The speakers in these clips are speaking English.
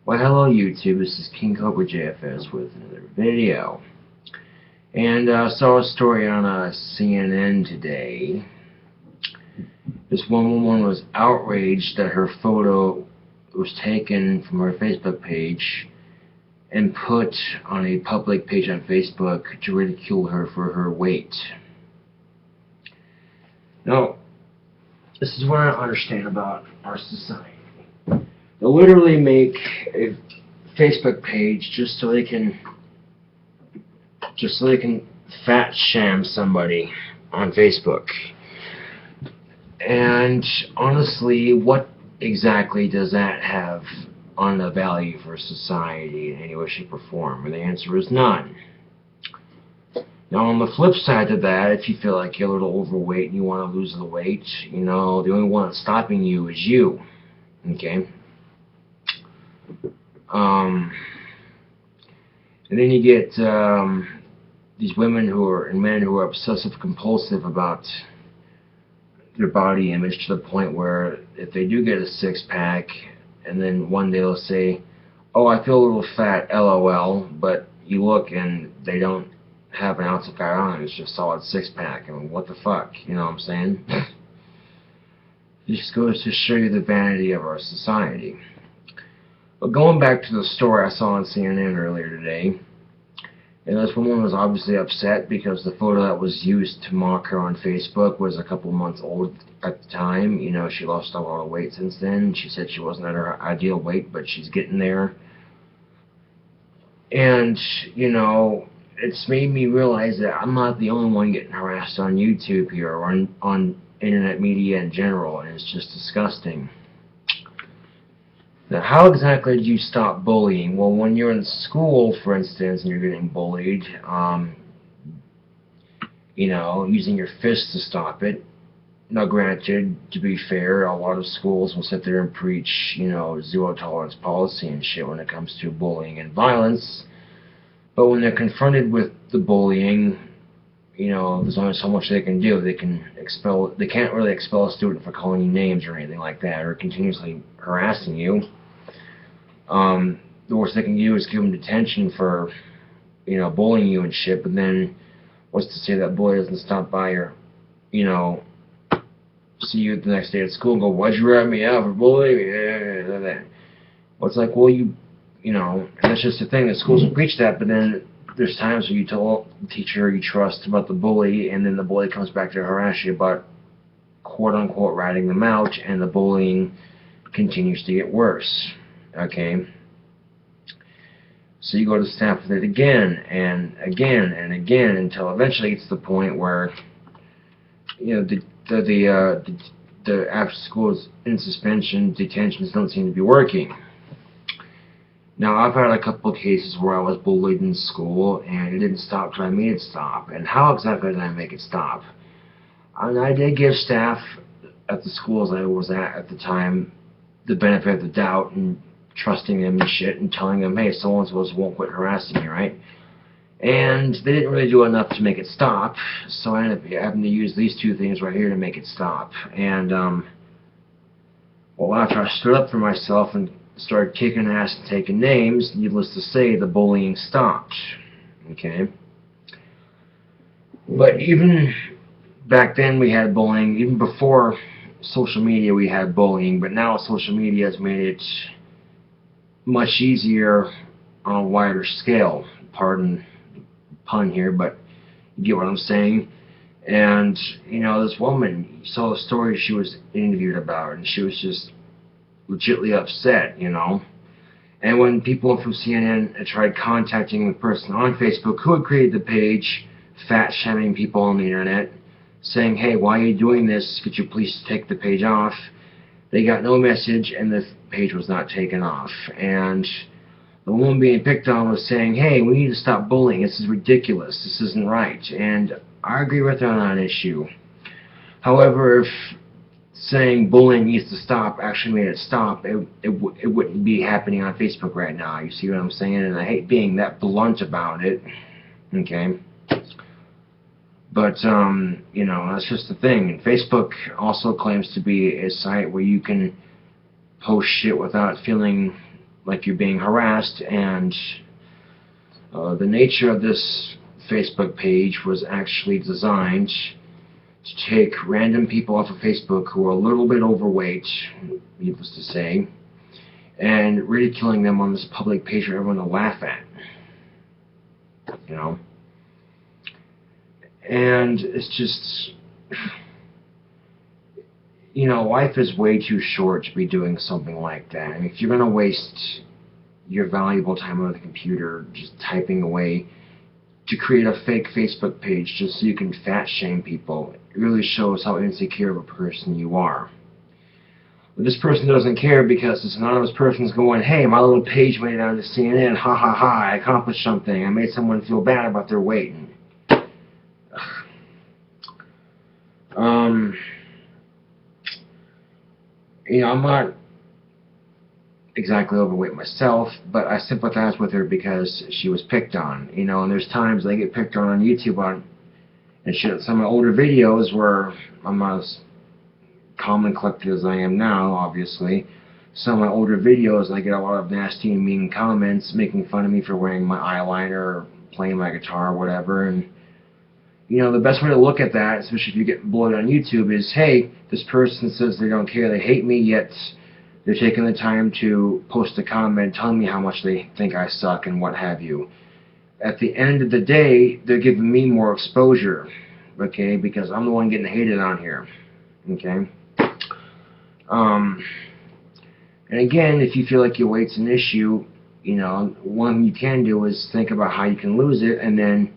Well, hello YouTube, this is KingCobraJFS with another video. And I saw a story on CNN today. This one woman was outraged that her photo was taken from her Facebook page and put on a public page on Facebook to ridicule her for her weight. Now, this is what I understand about our society. They'll literally make a Facebook page just so they can fat sham somebody on Facebook. And honestly, what exactly does that have on the value for society in any way, shape, or form? And the answer is none. Now, on the flip side of that, if you feel like you're a little overweight and you want to lose the weight, you know, the only one that's stopping you is you. Okay? And then you get these women and men who are obsessive compulsive about their body image to the point where if they do get a six-pack and then one day they'll say, oh, I feel a little fat, LOL, but you look and they don't have an ounce of fat on it, it's just a solid six-pack. I mean, what the fuck, you know what I'm saying? It just goes to show you the vanity of our society. But going back to the story I saw on CNN earlier today, and this woman was obviously upset because the photo that was used to mock her on Facebook was a couple months old at the time. You know, she lost a lot of weight since then. She said she wasn't at her ideal weight, but she's getting there. And, you know, it's made me realize that I'm not the only one getting harassed on YouTube here or on internet media in general, and it's just disgusting. Now, how exactly do you stop bullying? Well, when you're in school, for instance, and you're getting bullied, you know, using your fists to stop it. Now, granted, to be fair, a lot of schools will sit there and preach, you know, zero tolerance policy and shit when it comes to bullying and violence. But when they're confronted with the bullying, you know, there's only so much they can do. They can't really expel a student for calling you names or anything like that, or continuously harassing you. The worst they can do is give them detention for, you know, bullying you and shit. But then, what's to say that bully doesn't stop by or, you know, see you the next day at school and go, why'd you rat me out for bullying me? Well, it's like, well, you know, and that's just the thing. The schools will preach that, but then there's times where you tell the teacher you trust about the bully, and then the bully comes back to harass you about quote-unquote ratting them out, and the bullying continues to get worse. Okay? So you go to staff with it again, and again, and again, until eventually it's the point where, you know, the after schools in suspension, detentions don't seem to be working. Now, I've had a couple of cases where I was bullied in school, and it didn't stop till I made it stop. And how exactly did I make it stop? And I did give staff at the schools I was at the time the benefit of the doubt and trusting them and shit and telling them, hey, so-and-so won't quit harassing me, right? And they didn't really do enough to make it stop, so I ended up having to use these two things right here to make it stop. And, well, after I stood up for myself and started kicking ass and taking names, needless to say, the bullying stopped. Okay? But even back then we had bullying. Even before social media we had bullying, but now social media has made it much easier on a wider scale. Pardon the pun here, but you get what I'm saying. And, you know, this woman, you saw the story she was interviewed about, and she was just legitly upset, you know. And when people from CNN had tried contacting the person on Facebook who had created the page, fat shaming people on the internet, saying, hey, why are you doing this? Could you please take the page off? They got no message, and the page was not taken off. And the woman being picked on was saying, hey, we need to stop bullying. This is ridiculous. This isn't right. And I agree with her on that issue. However, if saying bullying needs to stop actually made it stop, it wouldn't be happening on Facebook right now. You see what I'm saying? And I hate being that blunt about it. Okay? But, you know, that's just the thing. And Facebook also claims to be a site where you can post shit without feeling like you're being harassed, and the nature of this Facebook page was actually designed to take random people off of Facebook who are a little bit overweight, needless to say, and ridiculing them on this public page for everyone to laugh at. You know? And it's just, you know, life is way too short to be doing something like that. I mean, if you're going to waste your valuable time on the computer just typing away to create a fake Facebook page just so you can fat shame people, it really shows how insecure of a person you are. But this person doesn't care because this anonymous person's going, hey, my little page made it onto CNN, ha ha ha, I accomplished something, I made someone feel bad about their weight. You know, I'm not exactly overweight myself, but I sympathize with her because she was picked on, you know, and there's times they get picked on YouTube and shit. Some of my older videos where I'm not as calm and collected as I am now, obviously. Some of my older videos, I get a lot of nasty and mean comments making fun of me for wearing my eyeliner or playing my guitar or whatever, and you know, the best way to look at that, especially if you get bloated on YouTube, is, hey, this person says they don't care, they hate me, yet they're taking the time to post a comment telling me how much they think I suck and what have you. At the end of the day, they're giving me more exposure, okay, because I'm the one getting hated on here, okay? And again, if you feel like your weight's an issue, you know, one thing you can do is think about how you can lose it and then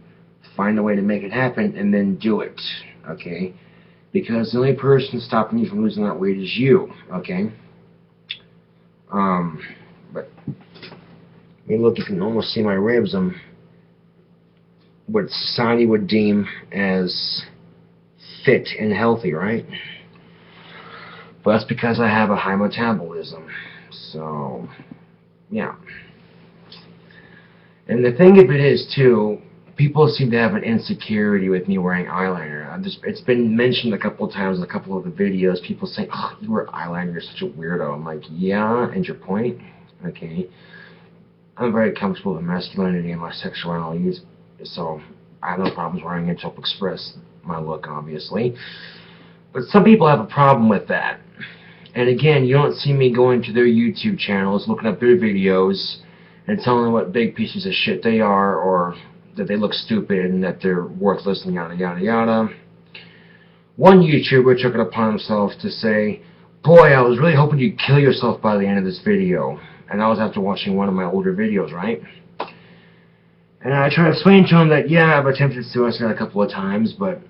find a way to make it happen and then do it, okay? Because the only person stopping you from losing that weight is you, okay? But I mean, look, you can almost see my ribs. I'm what society would deem as fit and healthy, right? But that's because I have a high metabolism. So, yeah. And the thing of it is, too, people seem to have an insecurity with me wearing eyeliner. It's been mentioned a couple of times in a couple of the videos. People say, oh, you wear eyeliner, you're such a weirdo. I'm like, yeah, and your point? Okay. I'm very comfortable with masculinity and my sexuality, so I have no problems wearing it to help express my look, obviously. But some people have a problem with that. And again, you don't see me going to their YouTube channels, looking up their videos, and telling them what big pieces of shit they are, or that they look stupid and that they're worthless and yada yada yada. One YouTuber took it upon himself to say, boy, I was really hoping you'd kill yourself by the end of this video. And that was after watching one of my older videos, right? And I tried to explain to him that, yeah, I've attempted suicide a couple of times, but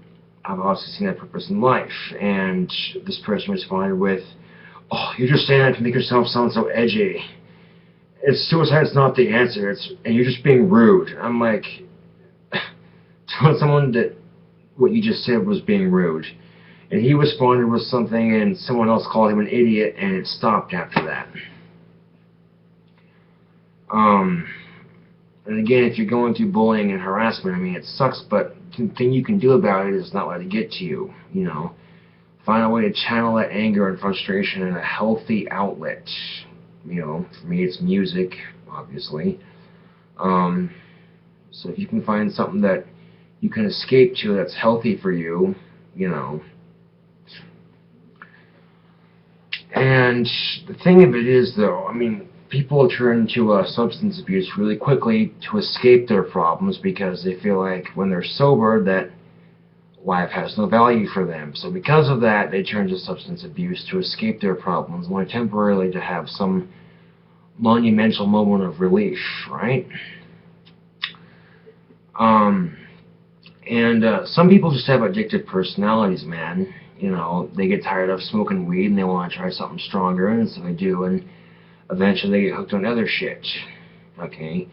I've also seen that purpose in life. And this person responded with, oh, you're just saying that to make yourself sound so edgy. Suicide's not the answer, and you're just being rude. I'm like, telling someone that what you just said was being rude. And he responded with something, and someone else called him an idiot, and it stopped after that. And again, if you're going through bullying and harassment, I mean, it sucks, but the thing you can do about it is not let it get to you, you know. Find a way to channel that anger and frustration in a healthy outlet. You know, for me it's music, obviously. So if you can find something that you can escape to that's healthy for you, you know. And the thing of it is, though, I mean, people turn to substance abuse really quickly to escape their problems because they feel like when they're sober that life has no value for them. So because of that, they turn to substance abuse to escape their problems, only temporarily to have some monumental moment of relief, right? Some people just have addictive personalities, man. You know, they get tired of smoking weed and they want to try something stronger, and so they do, and eventually they get hooked on other shit, okay?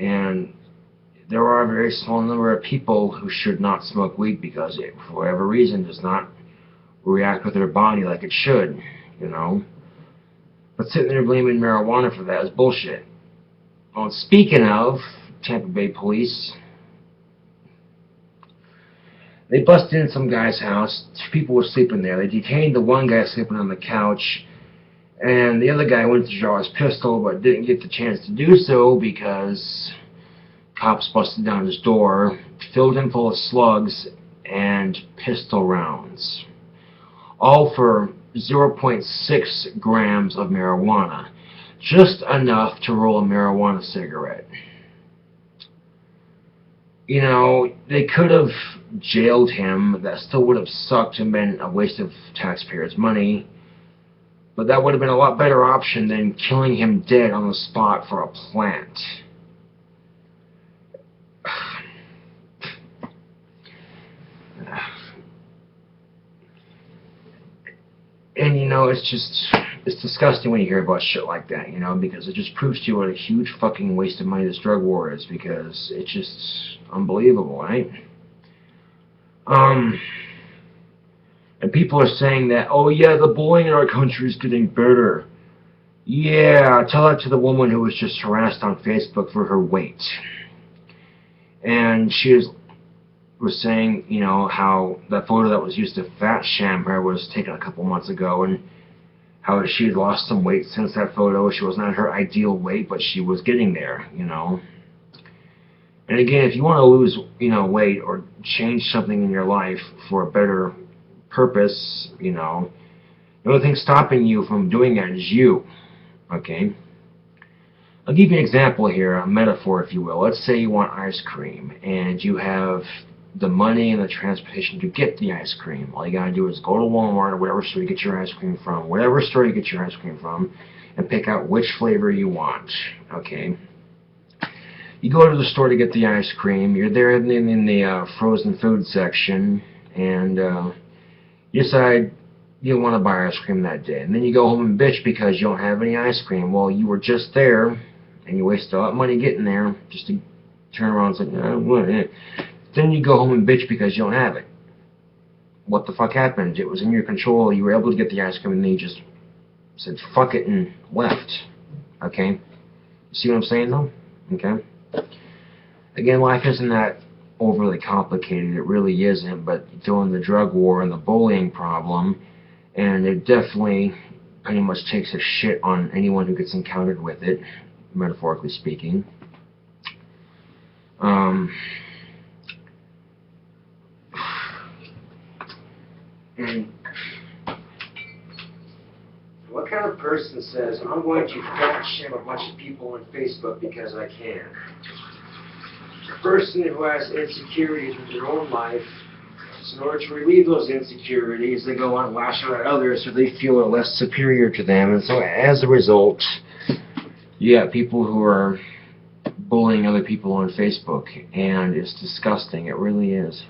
And there are a very small number of people who should not smoke weed because it, for whatever reason, does not react with their body like it should, you know? But sitting there blaming marijuana for that is bullshit. Well, speaking of Tampa Bay police, they busted in some guy's house. Two people were sleeping there. They detained the one guy sleeping on the couch, And the other guy went to draw his pistol but didn't get the chance to do so because cops busted down his door, filled him full of slugs and pistol rounds. All for 0.6 grams of marijuana. Just enough to roll a marijuana cigarette. You know, they could have jailed him. That still would have sucked and been a waste of taxpayers' money. But that would have been a lot better option than killing him dead on the spot for a plant. And you know, it's disgusting when you hear about shit like that, you know, because it just proves to you what a huge fucking waste of money this drug war is, because it's just unbelievable, right? And people are saying that, oh yeah, the bullying in our country is getting better. Yeah, tell that to the woman who was just harassed on Facebook for her weight. And she was saying, you know, how that photo that was used to fat sham her was taken a couple months ago, and how she had lost some weight since that photo. She was not her ideal weight, but she was getting there, you know. And again, if you want to lose, you know, weight or change something in your life for a better purpose, you know, the only thing stopping you from doing that is you, okay? I'll give you an example here, a metaphor, if you will. Let's say you want ice cream, and you have the money and the transportation to get the ice cream. All you gotta do is go to Walmart or whatever store you get your ice cream from, whatever store you get your ice cream from, and pick out which flavor you want, okay? You go to the store to get the ice cream. You're there in the frozen food section, and you decide you don't want to buy ice cream that day. And then you go home and bitch because you don't have any ice cream. Well, you were just there, and you wasted a lot of money getting there just to turn around and say, no, I want it. Then you go home and bitch because you don't have it. What the fuck happened? It was in your control. You were able to get the ice cream, and then you just said, fuck it, and left. Okay? See what I'm saying, though? Okay? Again, life isn't that overly complicated. It really isn't. But throw in the drug war and the bullying problem, and it definitely pretty much takes a shit on anyone who gets encountered with it, metaphorically speaking. And what kind of person says, I'm going to fat shame a bunch of people on Facebook because I can? A person who has insecurities with their own life, so in order to relieve those insecurities, they go on and lash out at others so they feel are less superior to them. And so as a result, you have people who are bullying other people on Facebook, and it's disgusting. It really is.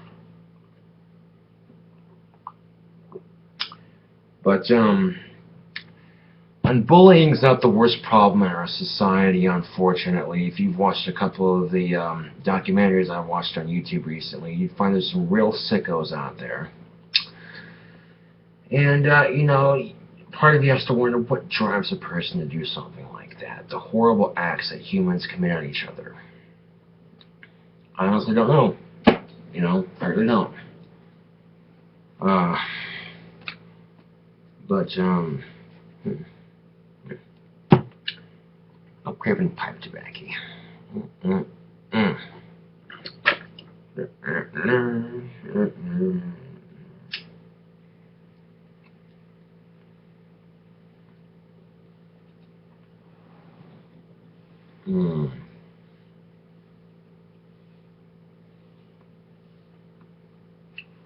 But, and bullying's not the worst problem in our society, unfortunately. If you've watched a couple of the documentaries I watched on YouTube recently, you'd find there's some real sickos out there. And, you know, part of you has to wonder what drives a person to do something like that. The horrible acts that humans commit on each other. I honestly don't know. You know, I really don't. But, I'm craving pipe tobacco.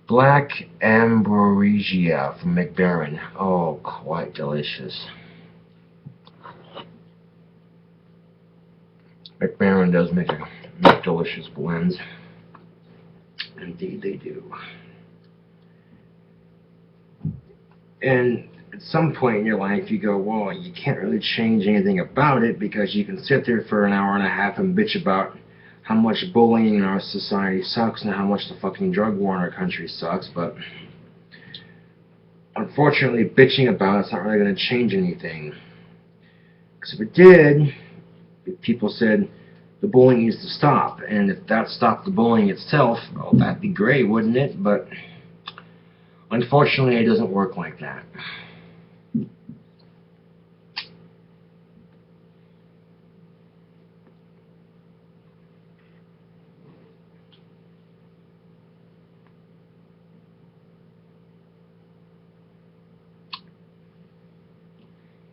Black ambrosia from McBaron. Oh, quite delicious. McBaron does make delicious blends. Indeed they do. And at some point in your life you go, well, you can't really change anything about it, because you can sit there for an hour and a half and bitch about how much bullying in our society sucks and how much the fucking drug war in our country sucks, but unfortunately bitching about it's not really going to change anything. Because if it did, if people said the bullying needs to stop, and if that stopped the bullying itself, well, that'd be great, wouldn't it? But unfortunately it doesn't work like that.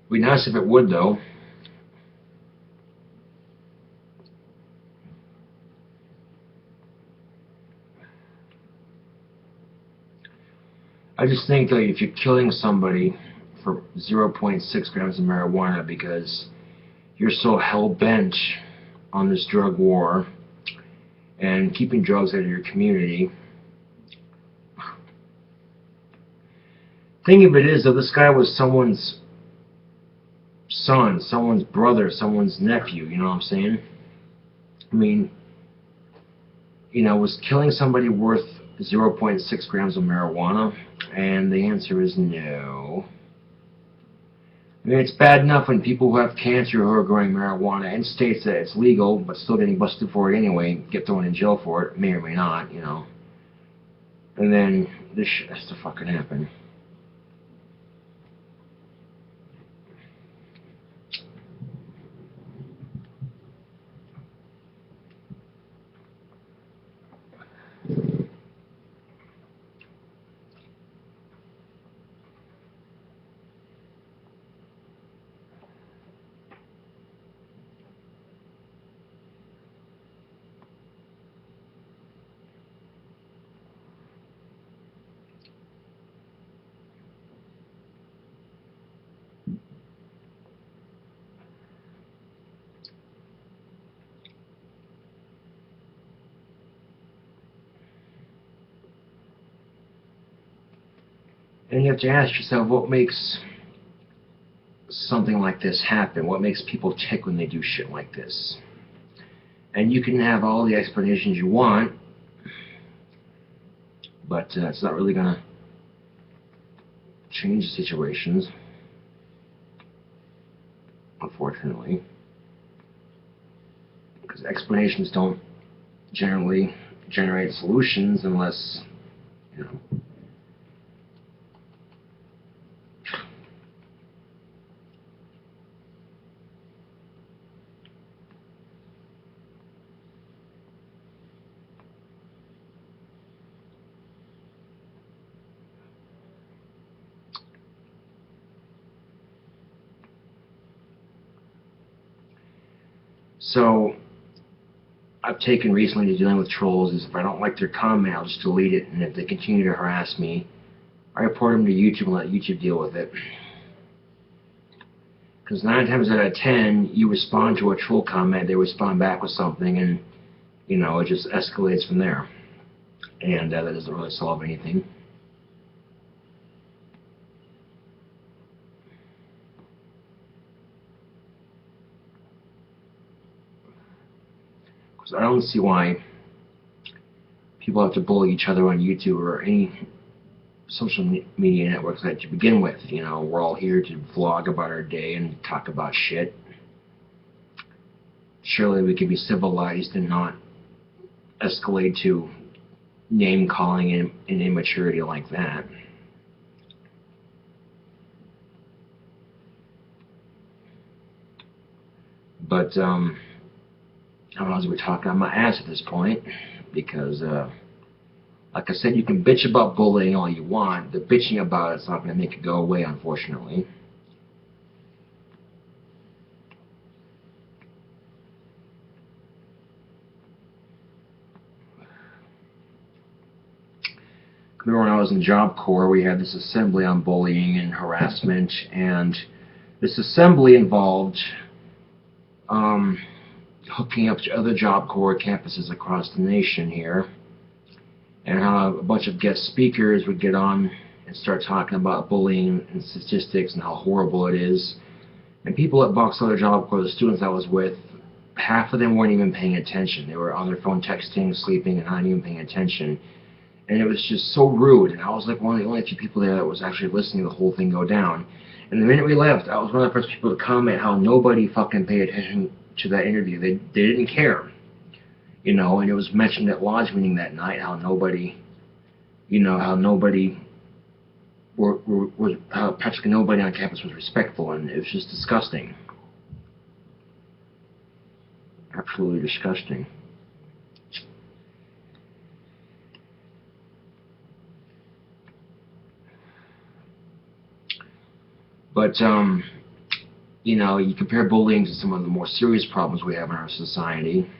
Be nice if it would, though. I just think that if you're killing somebody for 0.6 grams of marijuana because you're so hell-bent on this drug war and keeping drugs out of your community. Thing of it is, though, this guy was someone's son, someone's brother, someone's nephew, you know what I'm saying? I mean, you know, was killing somebody worth 0.6 grams of marijuana? And the answer is no. I mean, it's bad enough when people who have cancer who are growing marijuana in states that it's legal, but still getting busted for it anyway, get thrown in jail for it, may or may not, you know. And then this shit has to fucking happen. And you have to ask yourself, what makes something like this happen? What makes people tick when they do shit like this? And you can have all the explanations you want, but it's not really going to change the situations, unfortunately. Because explanations don't generally generate solutions unless, you know. So, I've taken recently to dealing with trolls is if I don't like their comment, I'll just delete it, and if they continue to harass me, I report them to YouTube and let YouTube deal with it. Because 9 times out of 10, you respond to a troll comment, they respond back with something, and, you know, it just escalates from there. And that doesn't really solve anything. Because I don't see why people have to bully each other on YouTube or any social media networks that to begin with. You know, we're all here to vlog about our day and talk about shit. Surely we could be civilized and not escalate to name calling and immaturity like that. But I don't know, as we're talking on my ass at this point, because like I said, you can bitch about bullying all you want. The bitching about it's not going to make it go away, unfortunately. Remember when I was in Job Corps, we had this assembly on bullying and harassment, and this assembly involved hooking up to other Job Corps campuses across the nation here, and how a bunch of guest speakers would get on and start talking about bullying and statistics and how horrible it is. And people at Box Elder Job Corps, the students I was with, half of them weren't even paying attention. They were on their phone texting, sleeping, and not even paying attention. And it was just so rude. And I was like one of the only few people there that was actually listening to the whole thing go down. And the minute we left, I was one of the first people to comment how nobody fucking paid attention to that interview. They didn't care. You know, and it was mentioned at lodge meeting that night how nobody, you know, how nobody, how practically nobody on campus was respectful, and it was just disgusting. Absolutely disgusting. But you know, you compare bullying to some of the more serious problems we have in our society,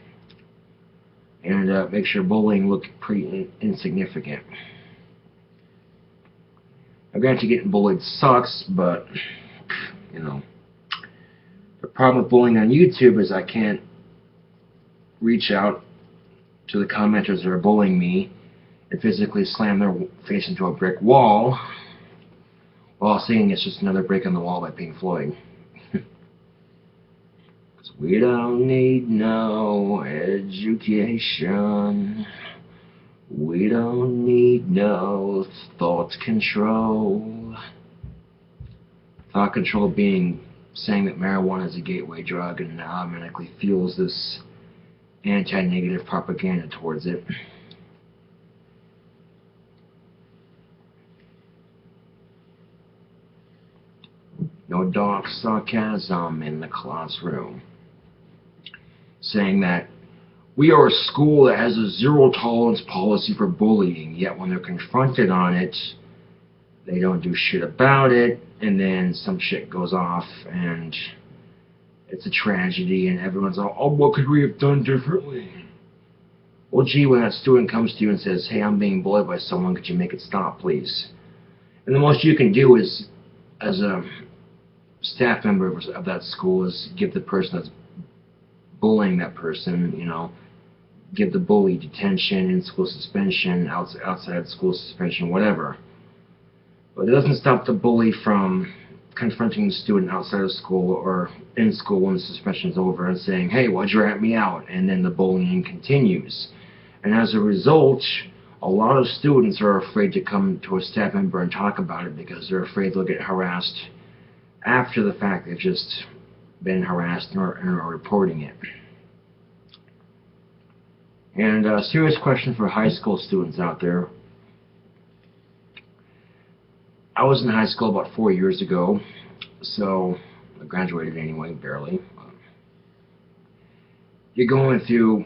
and makes your bullying look pretty insignificant. Now, granted, getting bullied sucks, but, you know, the problem with bullying on YouTube is I can't reach out to the commenters that are bullying me and physically slam their face into a brick wall while saying it's just another break in the wall by Pink Floyd. We don't need no education. We don't need no thought control. Thought control being saying that marijuana is a gateway drug and automatically fuels this anti-negative propaganda towards it. No dark sarcasm in the classroom. Saying that we are a school that has a zero-tolerance policy for bullying, yet when they're confronted on it, they don't do shit about it, and then some shit goes off, and it's a tragedy, and everyone's all, oh, what could we have done differently? Well, gee, when that student comes to you and says, hey, I'm being bullied by someone, could you make it stop, please? And the most you can do is, as a staff member of that school, is give the person that's bullying that person, you know, give the bully detention, in-school suspension, outside school suspension, whatever. But it doesn't stop the bully from confronting the student outside of school or in school when the suspension's over and saying, hey, why'd you rat me out? And then the bullying continues. And as a result, a lot of students are afraid to come to a staff member and talk about it because they're afraid they'll get harassed after the fact they've just been harassed and are reporting it. And a serious question for high school students out there. I was in high school about 4 years ago, so I graduated anyway, barely. You're going through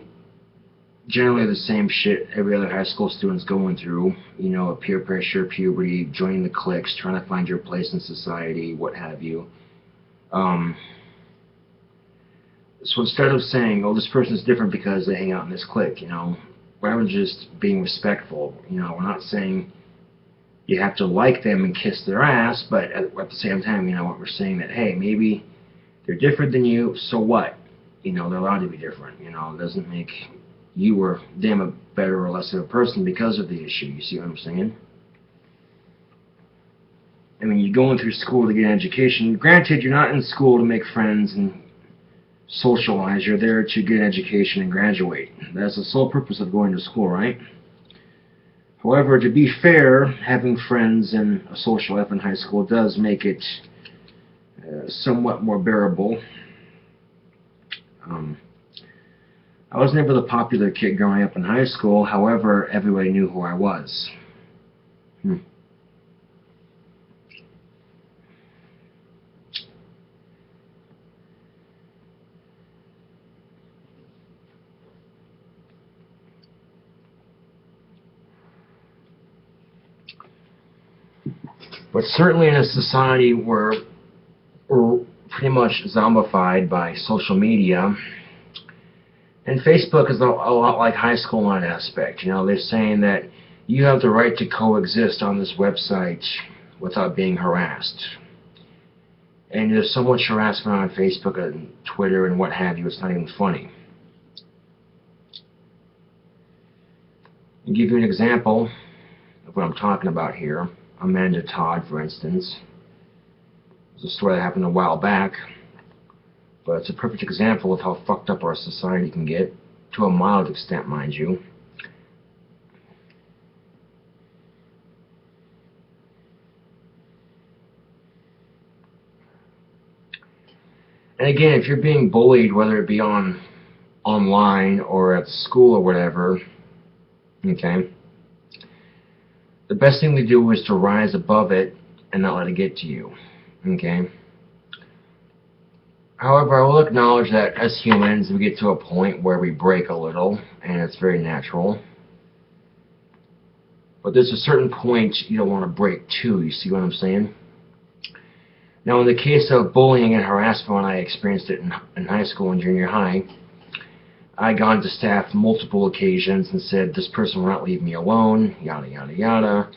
generally the same shit every other high school student's going through. You know, peer pressure, puberty, joining the cliques, trying to find your place in society, what have you. So instead of saying, oh, this person's different because they hang out in this clique, you know, we're just being respectful. You know, we're not saying you have to like them and kiss their ass, but at the same time, you know, what we're saying that, hey, maybe they're different than you, so what? You know, they're allowed to be different. You know, it doesn't make you or them a better or less of a person because of the issue. You see what I'm saying? I mean, you're going through school to get an education. Granted, you're not in school to make friends and socialize. You're there to get an education and graduate. That's the sole purpose of going to school, right? However, to be fair, having friends and a social life in high school does make it somewhat more bearable. I was never the popular kid growing up in high school. However, everybody knew who I was. But certainly in a society where we're pretty much zombified by social media, and Facebook is a lot like high school in that aspect. You know, they're saying that you have the right to coexist on this website without being harassed. And there's so much harassment on Facebook and Twitter and what have you, it's not even funny. I'll give you an example of what I'm talking about here. Amanda Todd, for instance. It's a story that happened a while back, but it's a perfect example of how fucked up our society can get, to a mild extent, mind you. And again, if you're being bullied, whether it be online or at school or whatever, okay, the best thing to do is to rise above it and not let it get to you, okay? However, I will acknowledge that as humans, we get to a point where we break a little, and it's very natural. But there's a certain point you don't want to break to, you see what I'm saying? Now, in the case of bullying and harassment, when I experienced it in high school and junior high, I gone to staff multiple occasions and said, this person will not leave me alone, yada, yada, yada.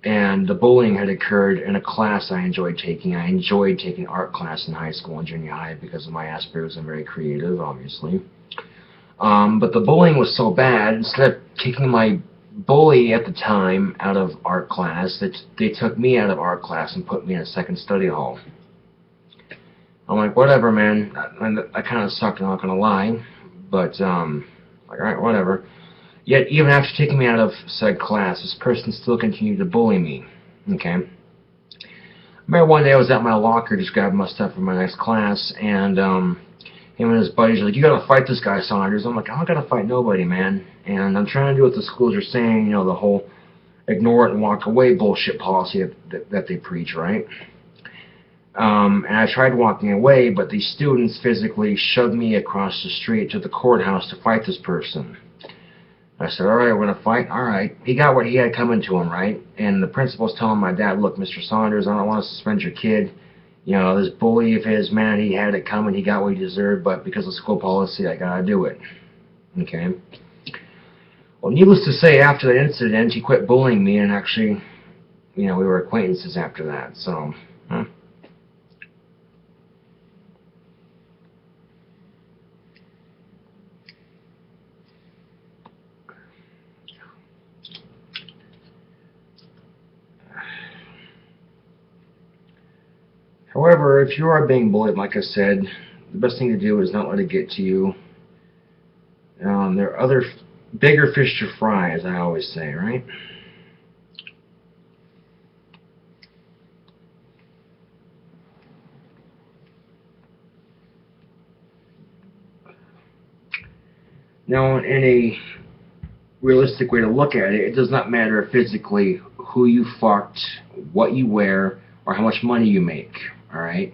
And the bullying had occurred in a class I enjoyed taking. I enjoyed taking art class in high school and junior high because of my Asperger's. I'm very creative, obviously. But the bullying was so bad, instead of kicking my bully at the time out of art class, that they took me out of art class and put me in a second study hall. I'm like, whatever, man. I kind of sucked, I'm not going to lie. But, like, alright, whatever. Yet, even after taking me out of said class, this person still continued to bully me. Okay? I remember one day I was at my locker just grabbing my stuff for my next class, and him and his buddies are like, you gotta fight this guy, Saunders. I'm like, I don't gotta fight nobody, man. And I'm trying to do what the schools are saying, you know, the whole ignore it and walk away bullshit policy that they preach, right? And I tried walking away, but these students physically shoved me across the street to the courthouse to fight this person. I said, alright, we're going to fight. Alright. He got what he had coming to him, right? And the principal's telling my dad, look, Mr. Saunders, I don't want to suspend your kid. You know, this bully of his, man, he had it coming. He got what he deserved, but because of school policy, I got to do it. Okay? Well, needless to say, after that incident, he quit bullying me, and actually, you know, we were acquaintances after that. So, huh? However, if you are being bullied, like I said, the best thing to do is not let it get to you. There are other bigger fish to fry, as I always say, right? Now, in a realistic way to look at it, it does not matter physically who you fucked, what you wear, or how much money you make, alright?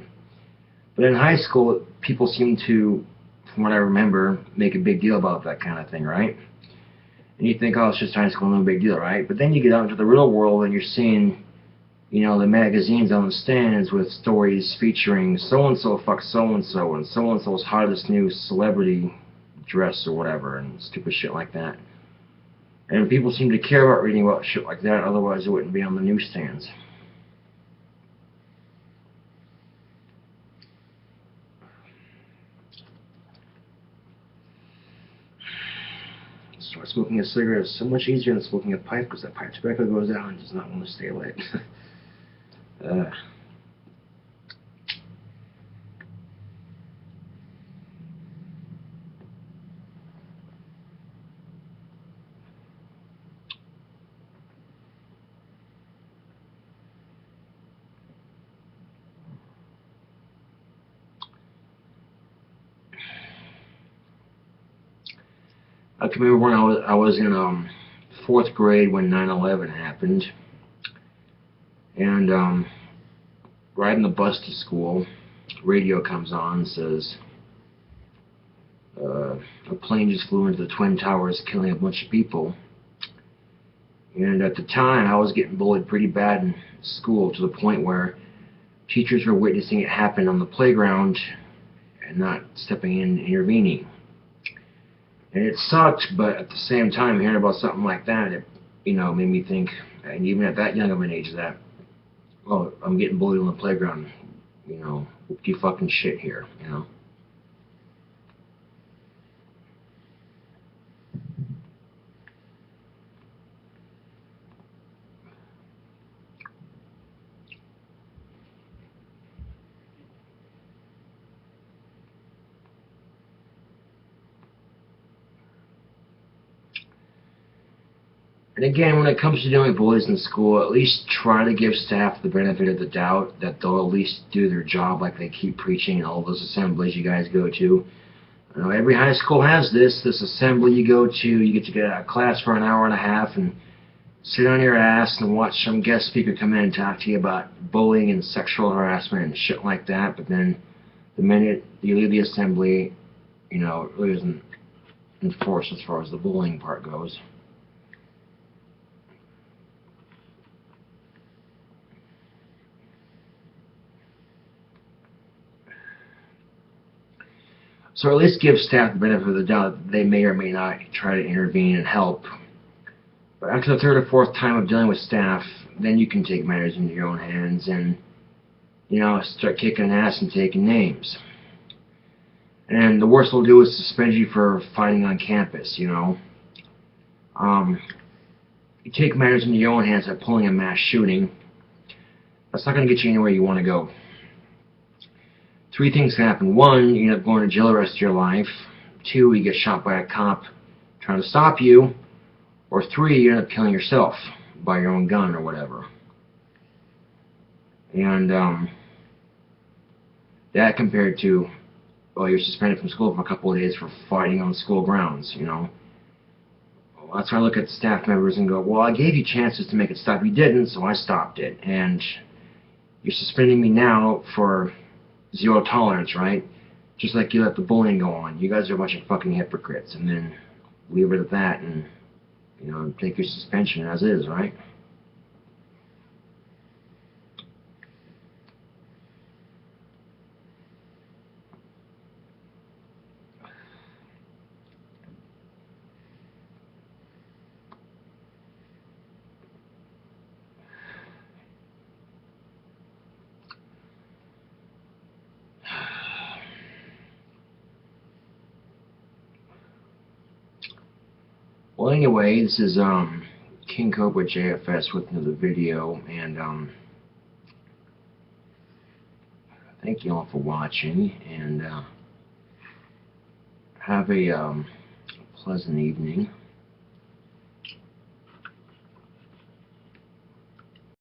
But in high school, people seem to, from what I remember, make a big deal about that kind of thing, right? And you think, oh, it's just high school, no big deal, right? But then you get out into the real world and you're seeing, you know, the magazines on the stands with stories featuring so-and-so fucked so-and-so, and so-and-so's hottest new celebrity dress or whatever, and stupid shit like that. And people seem to care about reading about shit like that, otherwise it wouldn't be on the newsstands. Start smoking a cigarette is so much easier than smoking a pipe, because that pipe tobacco goes out and does not want to stay lit. I can remember when I was in 4th grade when 9/11 happened, and riding the bus to school, radio comes on and says, a plane just flew into the Twin Towers, killing a bunch of people. And at the time, I was getting bullied pretty bad in school, to the point where teachers were witnessing it happen on the playground and not stepping in and intervening. And it sucked, but at the same time, hearing about something like that, it, you know, made me think, and even at that young of an age, that, well, I'm getting bullied on the playground, you know, whoopty fucking shit here, you know. And again, when it comes to dealing with bullies in school, at least try to give staff the benefit of the doubt that they'll at least do their job, like they keep preaching in all those assemblies you guys go to. You know, every high school has this assembly you go to. You get to get out of class for an hour and a half and sit on your ass and watch some guest speaker come in and talk to you about bullying and sexual harassment and shit like that. But then the minute you leave the assembly, you know, it really isn't enforced as far as the bullying part goes. So at least give staff the benefit of the doubt that they may or may not try to intervene and help. But after the third or fourth time of dealing with staff, then you can take matters into your own hands and, you know, start kicking ass and taking names. And the worst they'll do is suspend you for fighting on campus, you know. You take matters into your own hands by pulling a mass shooting. That's not going to get you anywhere you want to go. 3 things can happen. 1, you end up going to jail the rest of your life. 2, you get shot by a cop trying to stop you. Or 3, you end up killing yourself by your own gun or whatever. And that compared to, well, you're suspended from school for a couple of days for fighting on school grounds, you know. Well, that's why I look at staff members and go, well, I gave you chances to make it stop. You didn't, so I stopped it. And you're suspending me now for 0 tolerance, right? Just like you let the bullying go on. You guys are a bunch of fucking hypocrites. And then leave it at that and, you know, take your suspension as is, right? Well, anyway, this is KingCobraJFS with another video, and thank you all for watching, and have a pleasant evening.